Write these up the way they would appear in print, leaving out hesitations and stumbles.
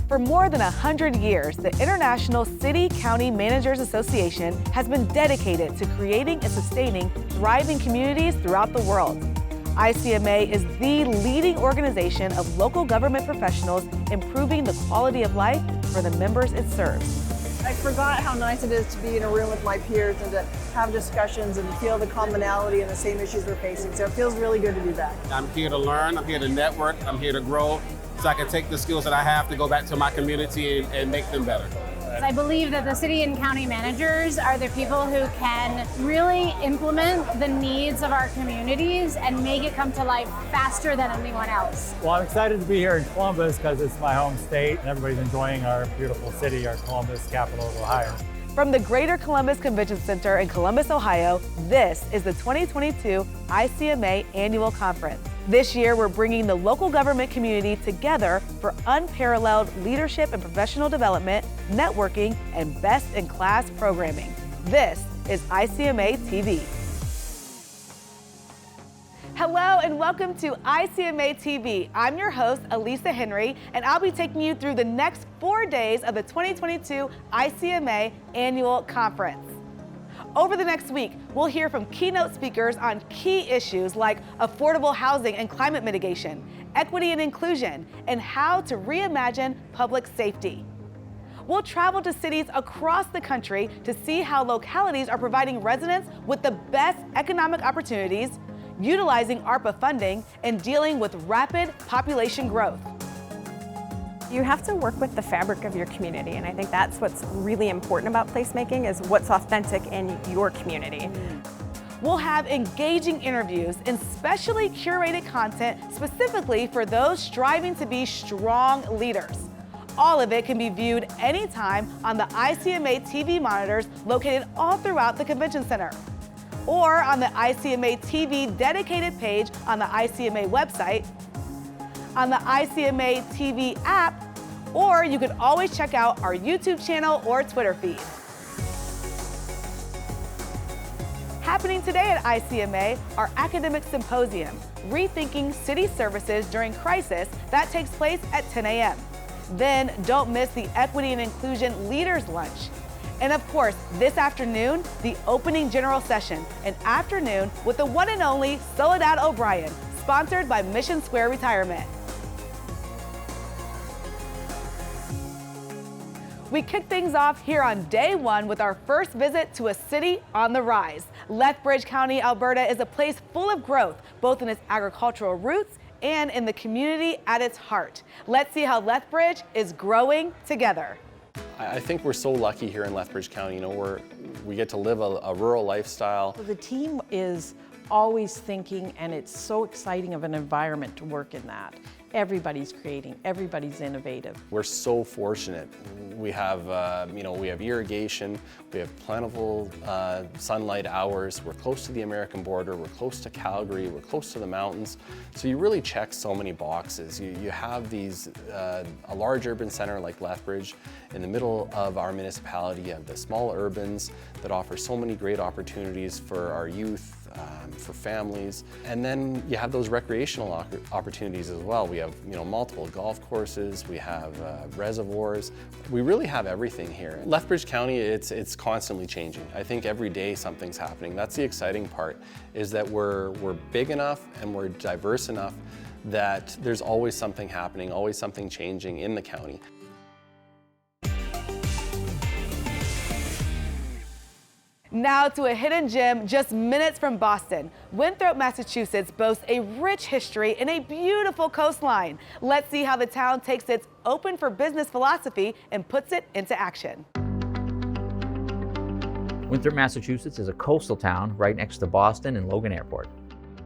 For more than 100 years, the International City-County Managers Association has been dedicated to creating and sustaining thriving communities throughout the world. ICMA is the leading organization of local government professionals improving the quality of life for the members it serves. I forgot how nice it is to be in a room with my peers and to have discussions and feel the commonality and the same issues we're facing. So it feels really good to be back. I'm here to learn, I'm here to network, I'm here to grow, so I can take the skills that I have to go back to my community and make them better. I believe that the city and county managers are the people who can really implement the needs of our communities and make it come to life faster than anyone else. Well, I'm excited to be here in Columbus because it's my home state and everybody's enjoying our beautiful city, our Columbus, capital of Ohio. From the Greater Columbus Convention Center in Columbus, Ohio, this is the 2022 ICMA Annual Conference. This year, we're bringing the local government community together for unparalleled leadership and professional development, networking, and best-in-class programming. This is ICMA TV. Hello and welcome to ICMA TV. I'm your host, Elisa Henry, and I'll be taking you through the next 4 days of the 2022 ICMA Annual Conference. Over the next week, we'll hear from keynote speakers on key issues like affordable housing and climate mitigation, equity and inclusion, and how to reimagine public safety. We'll travel to cities across the country to see how localities are providing residents with the best economic opportunities, utilizing ARPA funding, and dealing with rapid population growth. You have to work with the fabric of your community, and I think that's what's really important about placemaking is what's authentic in your community. We'll have engaging interviews and specially curated content specifically for those striving to be strong leaders. All of it can be viewed anytime on the ICMA TV monitors located all throughout the Convention Center, or on the ICMA TV dedicated page on the ICMA website, on the ICMA TV app, or you can always check out our YouTube channel or Twitter feed. Happening today at ICMA, our academic symposium, Rethinking City Services During Crisis, that takes place at 10 a.m. Then don't miss the Equity and Inclusion Leaders Lunch. And of course, this afternoon, the opening general session, an afternoon with the one and only Soledad O'Brien, sponsored by Mission Square Retirement. We kick things off here on day one with our first visit to a city on the rise. Lethbridge County, Alberta is a place full of growth, both in its agricultural roots and in the community at its heart. Let's see how Lethbridge is growing together. I think we're so lucky here in Lethbridge County. You know, we get to live a rural lifestyle. The team is always thinking, and it's so exciting of an environment to work in that. Everybody's creating, everybody's innovative. We're so fortunate. We have, we have irrigation, we have plentiful sunlight hours. We're close to the American border, we're close to Calgary, we're close to the mountains. So you really check so many boxes. You have these, a large urban center like Lethbridge. In the middle of our municipality, you have the small urbans that offer so many great opportunities for our youth, for families. And then you have those recreational opportunities as well. We have multiple golf courses, we have reservoirs. We really have everything here. Lethbridge County, it's constantly changing. I think every day something's happening. That's the exciting part, is that we're big enough and we're diverse enough that there's always something happening, always something changing in the county. Now to a hidden gem just minutes from Boston. Winthrop, Massachusetts boasts a rich history and a beautiful coastline. Let's see how the town takes its open for business philosophy and puts it into action. Winthrop, Massachusetts is a coastal town right next to Boston and Logan Airport.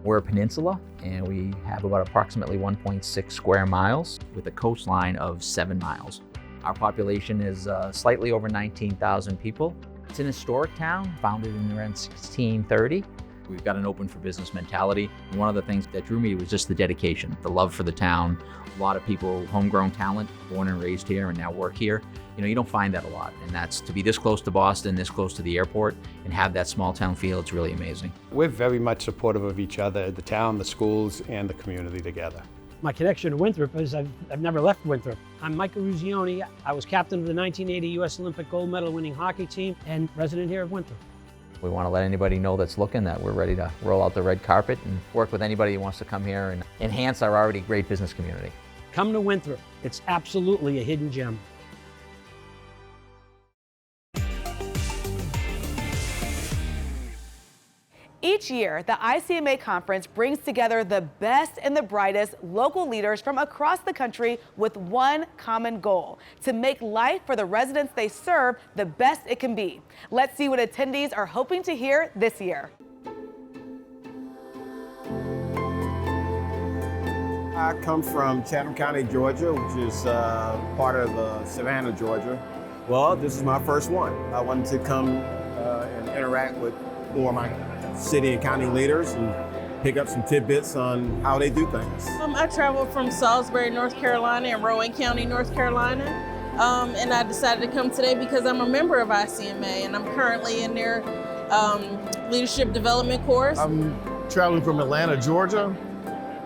We're a peninsula and we have about approximately 1.6 square miles with a coastline of 7 miles. Our population is slightly over 19,000 people. It's an historic town, founded in around 1630. We've got an open for business mentality. And one of the things that drew me was just the dedication, the love for the town. A lot of people, homegrown talent, born and raised here and now work here. You don't find that a lot. And that's to be this close to Boston, this close to the airport, and have that small town feel, it's really amazing. We're very much supportive of each other, the town, the schools, and the community together. My connection to Winthrop is I've never left Winthrop. I'm Michael Ruzioni. I was captain of the 1980 U.S. Olympic gold medal winning hockey team and resident here of Winthrop. We want to let anybody know that's looking that we're ready to roll out the red carpet and work with anybody who wants to come here and enhance our already great business community. Come to Winthrop. It's absolutely a hidden gem. Each year, the ICMA conference brings together the best and the brightest local leaders from across the country with one common goal: to make life for the residents they serve the best it can be. Let's see what attendees are hoping to hear this year. I come from Chatham County, Georgia, which is part of Savannah, Georgia. Well, this is my first one. I wanted to come and interact with more of my city and county leaders and pick up some tidbits on how they do things. I traveled from Salisbury, North Carolina and Rowan County, North Carolina. And I decided to come today because I'm a member of ICMA and I'm currently in their leadership development course. I'm traveling from Atlanta, Georgia.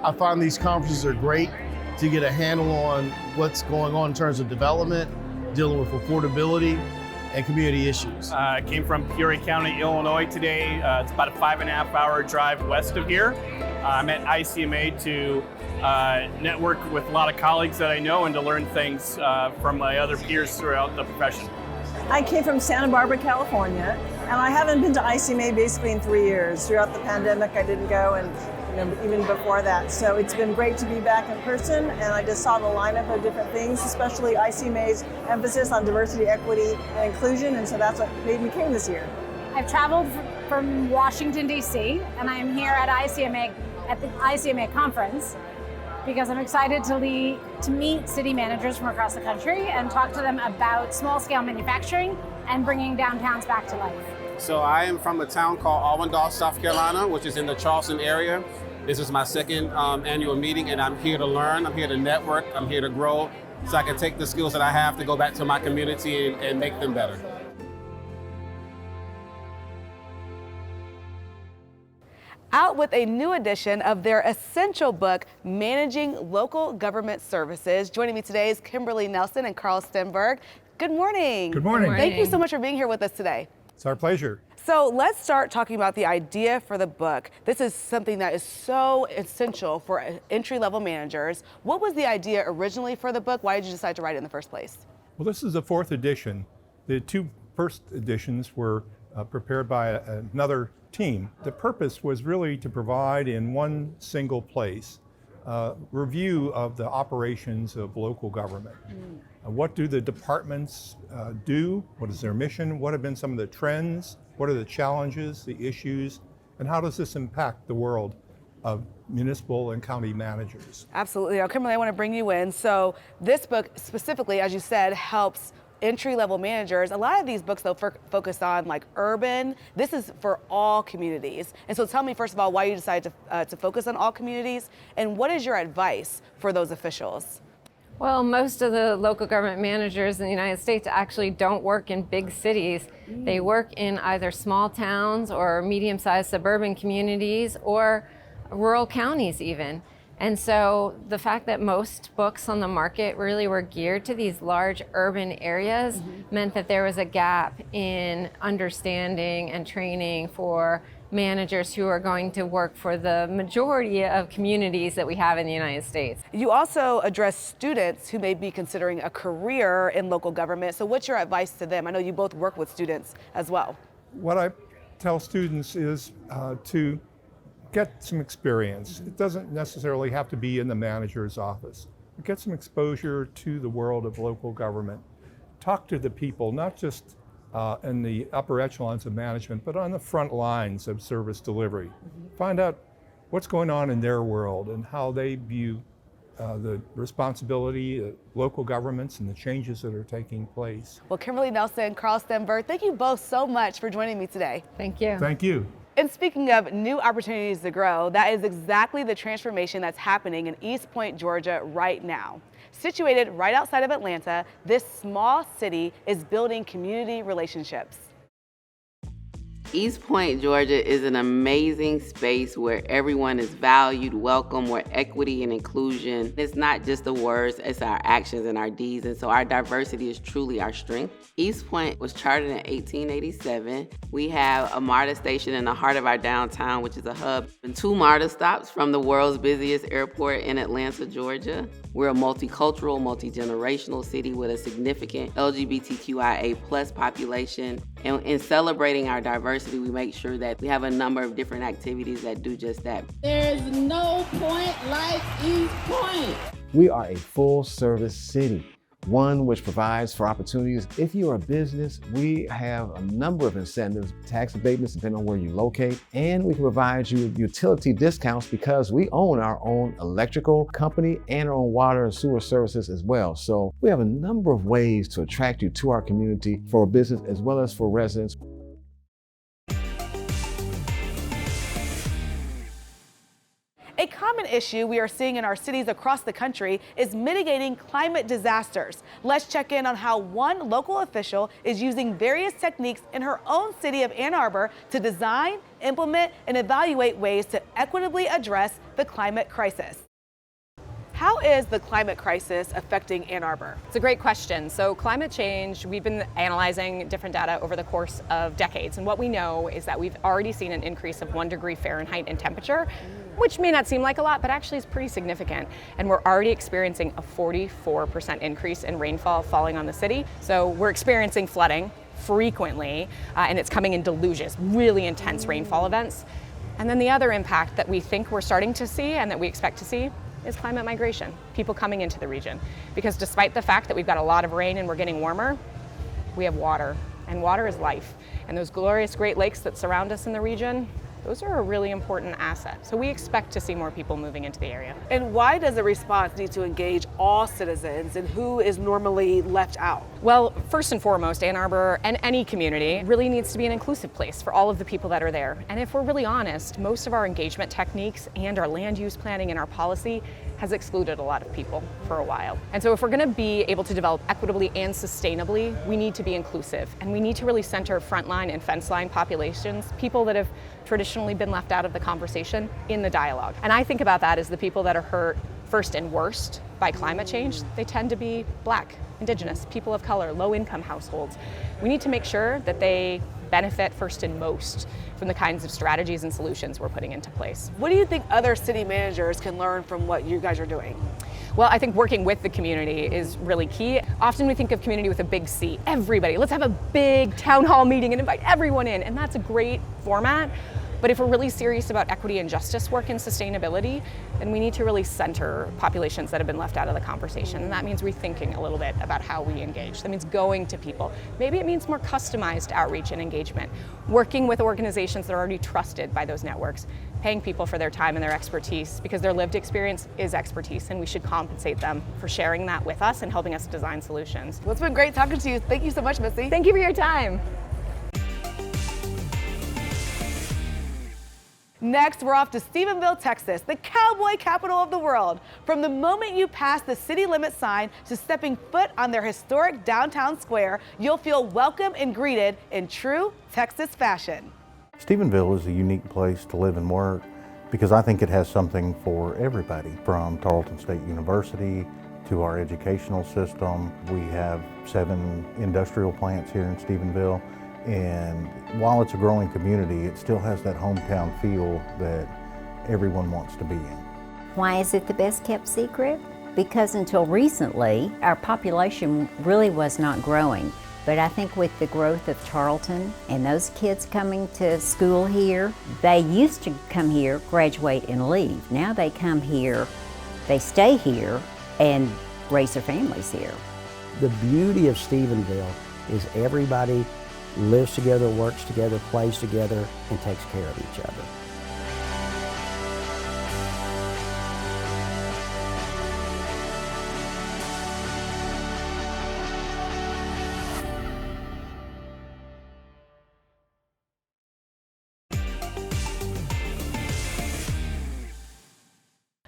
I find these conferences are great to get a handle on what's going on in terms of development, dealing with affordability, and community issues. I came from Peoria County, Illinois today. It's about a 5.5-hour drive west of here. I'm at ICMA to network with a lot of colleagues that I know and to learn things from my other peers throughout the profession. I came from Santa Barbara, California, and I haven't been to ICMA basically in 3 years. Throughout the pandemic, I didn't go, and even before that. So it's been great to be back in person, and I just saw the lineup of different things, especially ICMA's emphasis on diversity, equity, and inclusion, and so that's what made me came this year. I've traveled from Washington, D.C., and I am here at the ICMA conference because I'm excited to meet city managers from across the country and talk to them about small-scale manufacturing and bringing downtowns back to life. So I am from a town called Arwindale, South Carolina, which is in the Charleston area. This is my second annual meeting, and I'm here to learn, I'm here to network, I'm here to grow, so I can take the skills that I have to go back to my community and make them better. Out with a new edition of their essential book, Managing Local Government Services. Joining me today is Kimberly Nelson and Carl Stenberg. Good morning. Good morning. Thank you so much for being here with us today. It's our pleasure. So let's start talking about the idea for the book. This is something that is so essential for entry-level managers. What was the idea originally for the book? Why did you decide to write it in the first place? Well, this is the fourth edition. The two first editions were prepared by another team. The purpose was really to provide in one single place review of the operations of local government. What do the departments do? What is their mission? What have been some of the trends? What are the challenges, the issues, and how does this impact the world of municipal and county managers? Absolutely. Now, Kimberly, I want to bring you in. So this book specifically, as you said, helps entry-level managers. A lot of these books, though, focus on like urban. This is for all communities. And so tell me, first of all, why you decided to focus on all communities, and what is your advice for those officials? Well, most of the local government managers in the United States actually don't work in big cities. They work in either small towns or medium-sized suburban communities or rural counties even. And so the fact that most books on the market really were geared to these large urban areas meant that there was a gap in understanding and training for managers who are going to work for the majority of communities that we have in the United States. You also address students who may be considering a career in local government. So what's your advice to them? I know you both work with students as well. What I tell students is to get some experience. It doesn't necessarily have to be in the manager's office. Get some exposure to the world of local government. Talk to the people, not just in the upper echelons of management, but on the front lines of service delivery. Find out what's going on in their world and how they view the responsibility of local governments and the changes that are taking place. Well, Kimberly Nelson, Carl Stenberg, thank you both so much for joining me today. Thank you. Thank you. And speaking of new opportunities to grow, that is exactly the transformation that's happening in East Point, Georgia right now. Situated right outside of Atlanta, this small city is building community relationships. East Point, Georgia is an amazing space where everyone is valued, welcome, where equity and inclusion, it's not just the words, it's our actions and our deeds. And so our diversity is truly our strength. East Point was chartered in 1887. We have a MARTA station in the heart of our downtown, which is a hub, and 2 MARTA stops from the world's busiest airport in Atlanta, Georgia. We're a multicultural, multi-generational city with a significant LGBTQIA+ population. And in celebrating our diversity, we make sure that we have a number of different activities that do just that. There's no point like East Point. We are a full-service city, one which provides for opportunities. If you're a business, we have a number of incentives, tax abatements depending on where you locate, and we can provide you utility discounts because we own our own electrical company and our own water and sewer services as well. So we have a number of ways to attract you to our community for business as well as for residents. A common issue we are seeing in our cities across the country is mitigating climate disasters. Let's check in on how one local official is using various techniques in her own city of Ann Arbor to design, implement, and evaluate ways to equitably address the climate crisis. How is the climate crisis affecting Ann Arbor? It's a great question. So climate change, we've been analyzing different data over the course of decades. And what we know is that we've already seen an increase of 1 degree Fahrenheit in temperature, which may not seem like a lot, but actually is pretty significant. And we're already experiencing a 44% increase in rainfall falling on the city. So we're experiencing flooding frequently, and it's coming in deluges, really intense rainfall events. And then the other impact that we think we're starting to see and that we expect to see is climate migration, people coming into the region. Because despite the fact that we've got a lot of rain and we're getting warmer, we have water, and water is life. And those glorious Great Lakes that surround us in the region, those are a really important asset. So we expect to see more people moving into the area. And why does a response need to engage all citizens, and who is normally left out? Well, first and foremost, Ann Arbor and any community really needs to be an inclusive place for all of the people that are there. And if we're really honest, most of our engagement techniques and our land use planning and our policy has excluded a lot of people for a while. And so if we're gonna be able to develop equitably and sustainably, we need to be inclusive. And we need to really center frontline and fence line populations, people that have traditionally been left out of the conversation, in the dialogue. And I think about that as the people that are hurt first and worst by climate change. They tend to be Black, Indigenous, people of color, low-income households. We need to make sure that they benefit first and most from the kinds of strategies and solutions we're putting into place. What do you think other city managers can learn from what you guys are doing? Well, I think working with the community is really key. Often we think of community with a big C. Everybody, let's have a big town hall meeting and invite everyone in, and that's a great format. But if we're really serious about equity and justice work and sustainability, then we need to really center populations that have been left out of the conversation. And that means rethinking a little bit about how we engage. That means going to people. Maybe it means more customized outreach and engagement, working with organizations that are already trusted by those networks, paying people for their time and their expertise, because their lived experience is expertise, and we should compensate them for sharing that with us and helping us design solutions. Well, it's been great talking to you. Thank you so much, Missy. Thank you for your time. Next, we're off to Stephenville, Texas, the cowboy capital of the world. From the moment you pass the city limit sign to stepping foot on their historic downtown square, you'll feel welcome and greeted in true Texas fashion. Stephenville is a unique place to live and work because I think it has something for everybody, from Tarleton State University to our educational system. We have 7 industrial plants here in Stephenville. And while it's a growing community, it still has that hometown feel that everyone wants to be in. Why is it the best kept secret? Because until recently, our population really was not growing. But I think with the growth of Tarleton and those kids coming to school here, they used to come here, graduate and leave. Now they come here, they stay here, and raise their families here. The beauty of Stephenville is everybody lives together, works together, plays together, and takes care of each other.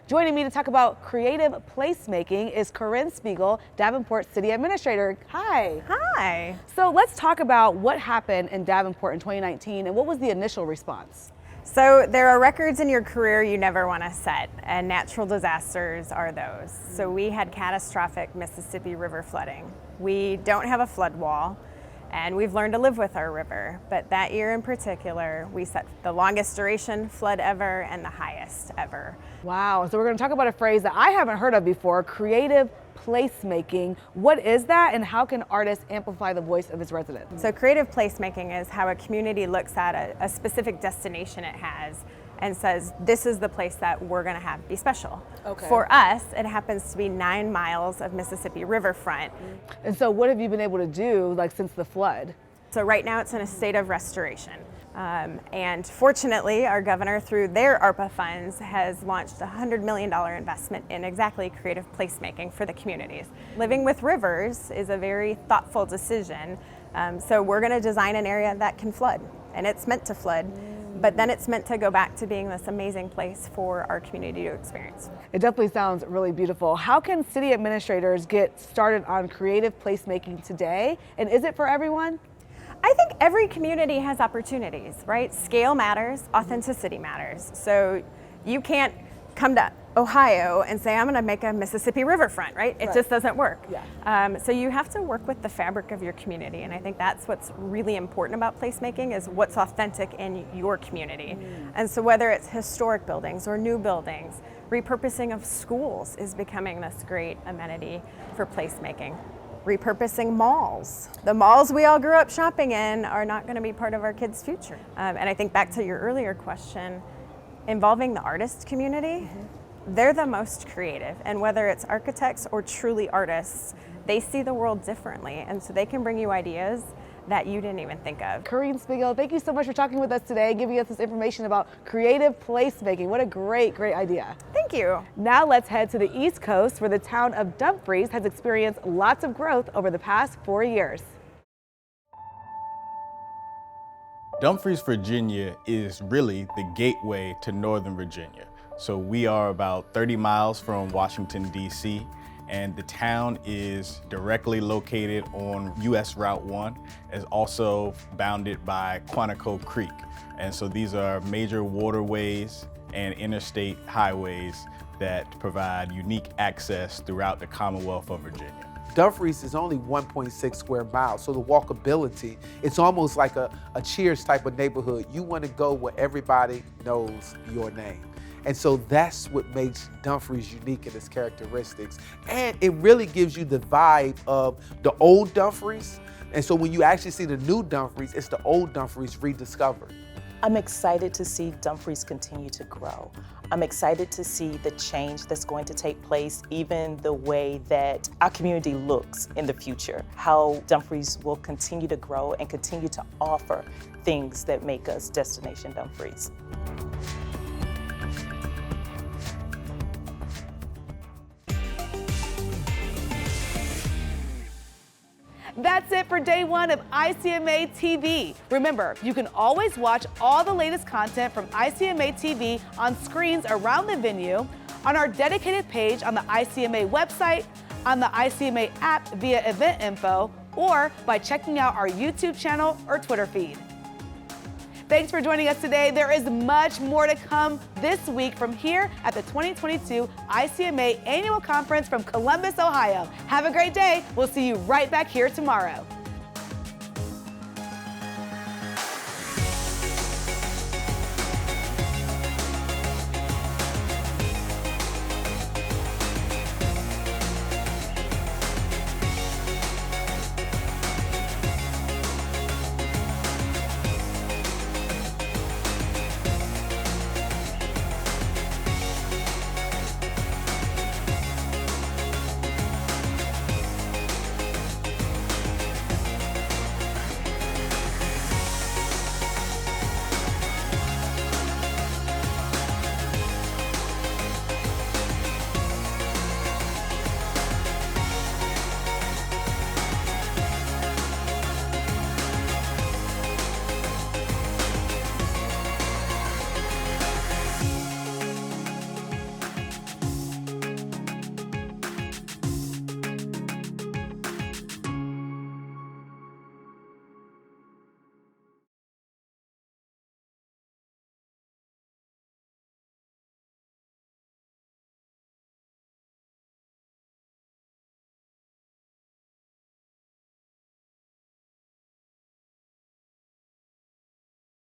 Joining me to talk about creative placemaking is Corinne Spiegel, Davenport City Administrator. Hi. Hi. So let's talk about what happened in Davenport in 2019 and what was the initial response? So there are records in your career you never want to set, and natural disasters are those. So we had catastrophic Mississippi River flooding. We don't have a flood wall, and we've learned to live with our river. But that year in particular, we set the longest duration flood ever and the highest ever. Wow, so we're going to talk about a phrase that I haven't heard of before, creative placemaking. What is that, and how can artists amplify the voice of its residents? So creative placemaking is how a community looks at a specific destination it has and says, this is the place that we're going to have be special. Okay. For us, it happens to be 9 miles of Mississippi riverfront. And so what have you been able to do since the flood? So right now it's in a state of restoration. And fortunately, our governor, through their ARPA funds, has launched a $100 million investment in exactly creative placemaking for the communities. Living with rivers is a very thoughtful decision. So we're going to design an area that can flood, and it's meant to flood, but then it's meant to go back to being this amazing place for our community to experience. It definitely sounds really beautiful. How can city administrators get started on creative placemaking today, and is it for everyone? I think every community has opportunities, right? Scale matters, authenticity matters. So you can't come to Ohio and say, I'm going to make a Mississippi riverfront, right? It just doesn't work. Yeah. So you have to work with the fabric of your community, and I think that's what's really important about placemaking is what's authentic in your community. And so whether it's historic buildings or new buildings, repurposing of schools is becoming this great amenity for placemaking. Repurposing malls. The malls we all grew up shopping in are not going to be part of our kids' future. And I think back to your earlier question, involving the artist community, they're the most creative. And whether it's architects or truly artists, they see the world differently. And so they can bring you ideas that you didn't even think of. Corinne Spiegel, thank you so much for talking with us today, giving us this information about creative placemaking. What a great idea. Thank you. Now let's head to the East Coast, where the town of Dumfries has experienced lots of growth over the past 4 years. Dumfries, Virginia is really the gateway to Northern Virginia. So we are about 30 miles from Washington, D.C., and the town is directly located on US Route 1, is also bounded by Quantico Creek. And so these are major waterways and interstate highways that provide unique access throughout the Commonwealth of Virginia. Dumfries is only 1.6 square miles, so the walkability, it's almost like a Cheers type of neighborhood. You want to go where everybody knows your name. And so that's what makes Dumfries unique in its characteristics. And it really gives you the vibe of the old Dumfries. And so when you actually see the new Dumfries, it's the old Dumfries rediscovered. I'm excited to see Dumfries continue to grow. I'm excited to see the change that's going to take place, even the way that our community looks in the future, how Dumfries will continue to grow and continue to offer things that make us Destination Dumfries. That's it for day 1 of ICMA TV. Remember, you can always watch all the latest content from ICMA TV on screens around the venue, on our dedicated page on the ICMA website, on the ICMA app via event info, or by checking out our YouTube channel or Twitter feed. Thanks for joining us today. There is much more to come this week from here at the 2022 ICMA Annual Conference from Columbus, Ohio. Have a great day. We'll see you right back here tomorrow.